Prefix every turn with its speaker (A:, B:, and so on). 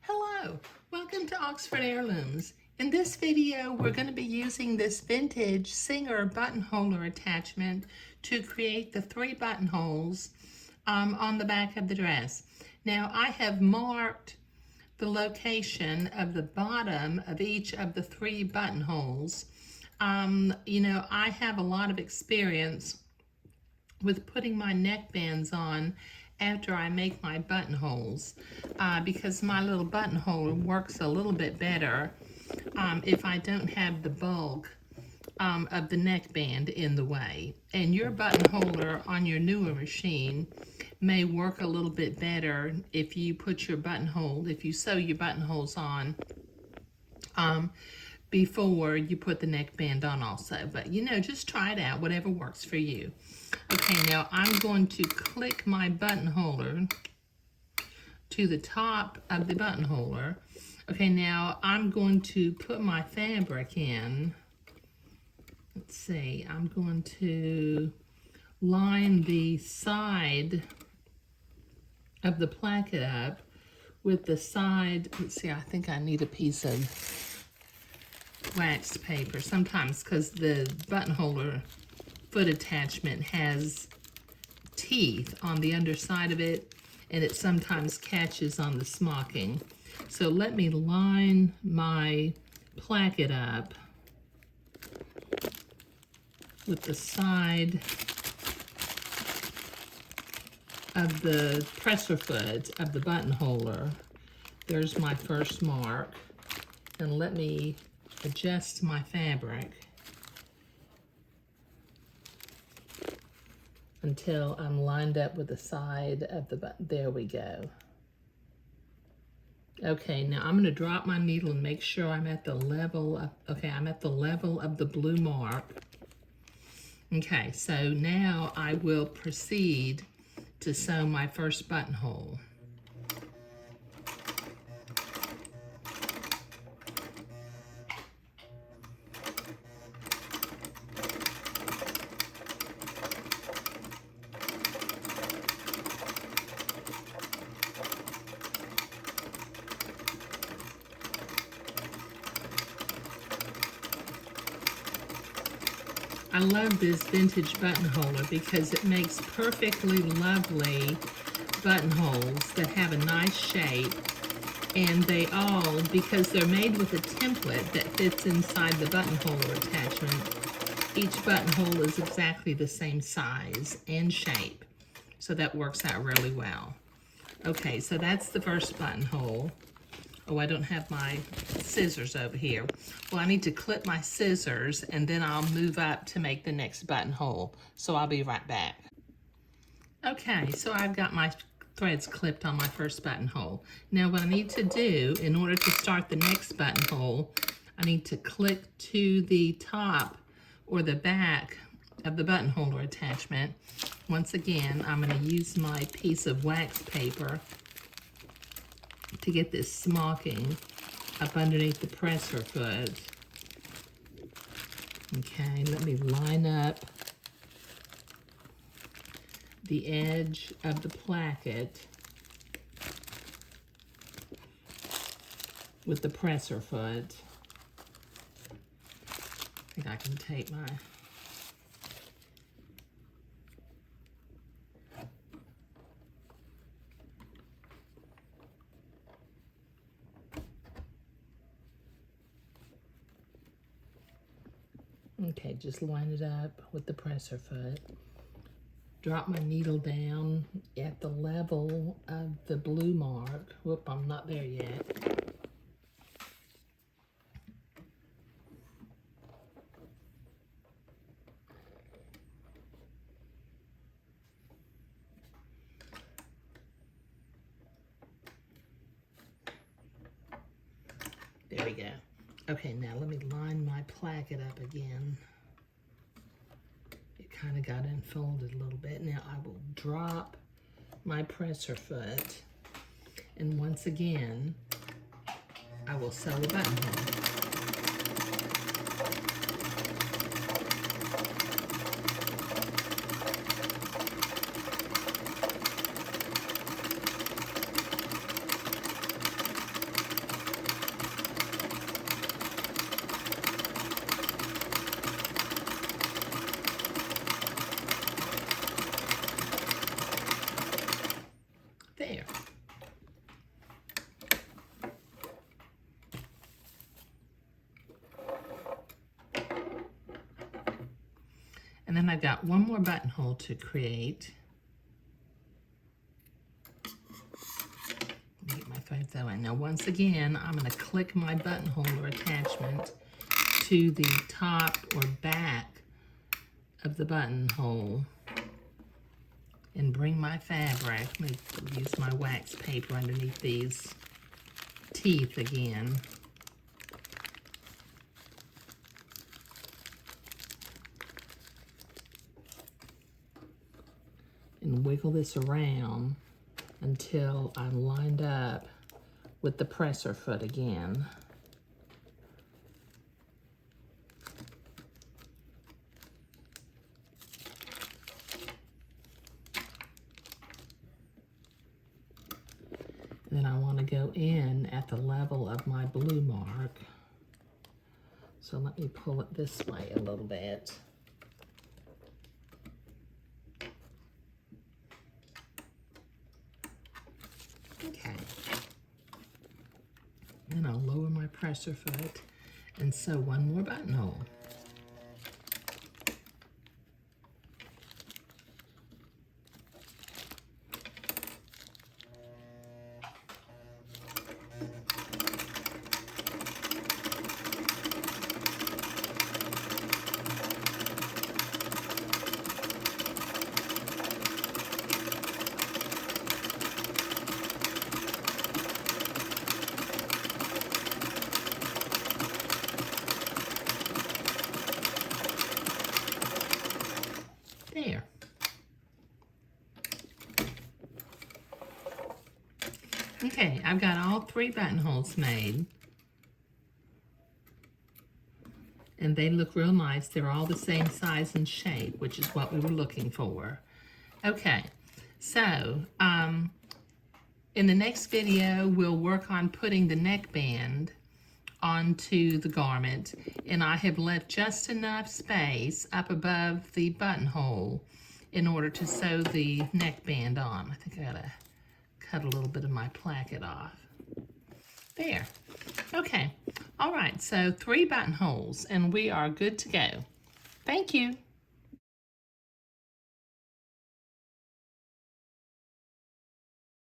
A: Hello, welcome to Oxford Heirlooms. In this video, we're going to be using this vintage Singer buttonholer attachment to create the 3 buttonholes on the back of the dress. Now, I have marked the location of the bottom of each of the 3 buttonholes. I have a lot of experience with putting my neckbands on after I make my buttonholes because my little buttonhole works a little bit better if I don't have the bulk of the neckband in the way. And your buttonholer on your newer machine may work a little bit better if you put your buttonhole, if you sew your buttonholes on before you put the neckband on also. But just try it out, whatever works for you. Okay, now I'm going to click my buttonholer to the top of the buttonholer. Okay, now I'm going to put my fabric in. Let's see, I'm going to line the side of the placket up with the side. Let's see, I think I need a piece of waxed paper sometimes because the buttonholer foot attachment has teeth on the underside of it, and it sometimes catches on the smocking. So let me line my placket up with the side of the presser foot of the buttonholer. There's my first mark, and let me adjust my fabric until I'm lined up with the side of the button. There we go. Okay, now I'm going to drop my needle and make sure I'm at the level of, I'm at the level of the blue mark. Okay, so now I will proceed to sew my first buttonhole. I love this vintage buttonholer because it makes perfectly lovely buttonholes that have a nice shape, and they all, because they're made with a template that fits inside the buttonholer attachment, each buttonhole is exactly the same size and shape, so that works out really well. Okay, so that's the first buttonhole. Oh, I don't have my scissors over here. Well, I need to clip my scissors and then I'll move up to make the next buttonhole. So I'll be right back. Okay, so I've got my threads clipped on my first buttonhole. Now what I need to do in order to start the next buttonhole, I need to click to the top or the back of the buttonholer attachment. Once again, I'm going to use my piece of wax paper to get this smocking up underneath the presser foot. Okay, let me line up the edge of the placket with the presser foot. I think I can take my Okay, just line it up with the presser foot. Drop my needle down at the level of the blue mark. Whoop, I'm not there yet. There we go. Okay, now let me line my placket up again. It kind of got unfolded a little bit. Now I will drop my presser foot, and once again, I will sew the buttonhole. And then I've got one more buttonhole to create. Let me get my thread sewing. Now once again, I'm going to click my buttonhole or attachment to the top or back of the buttonhole and bring my fabric. Let me use my wax paper underneath these teeth again. And wiggle this around until I'm lined up with the presser foot again. And then I want to go in at the level of my blue mark. So let me pull it this way a little bit. Okay. Then I'll lower my presser foot and sew one more buttonhole. There. Okay, I've got all 3 buttonholes made. And they look real nice. They're all the same size and shape, which is what we were looking for. Okay, so in the next video, we'll work on putting the neckband onto the garment, and I have left just enough space up above the buttonhole in order to sew the neckband on. I think I gotta cut a little bit of my placket off. There. Okay. All right, so 3 buttonholes, and we are good to go. Thank you.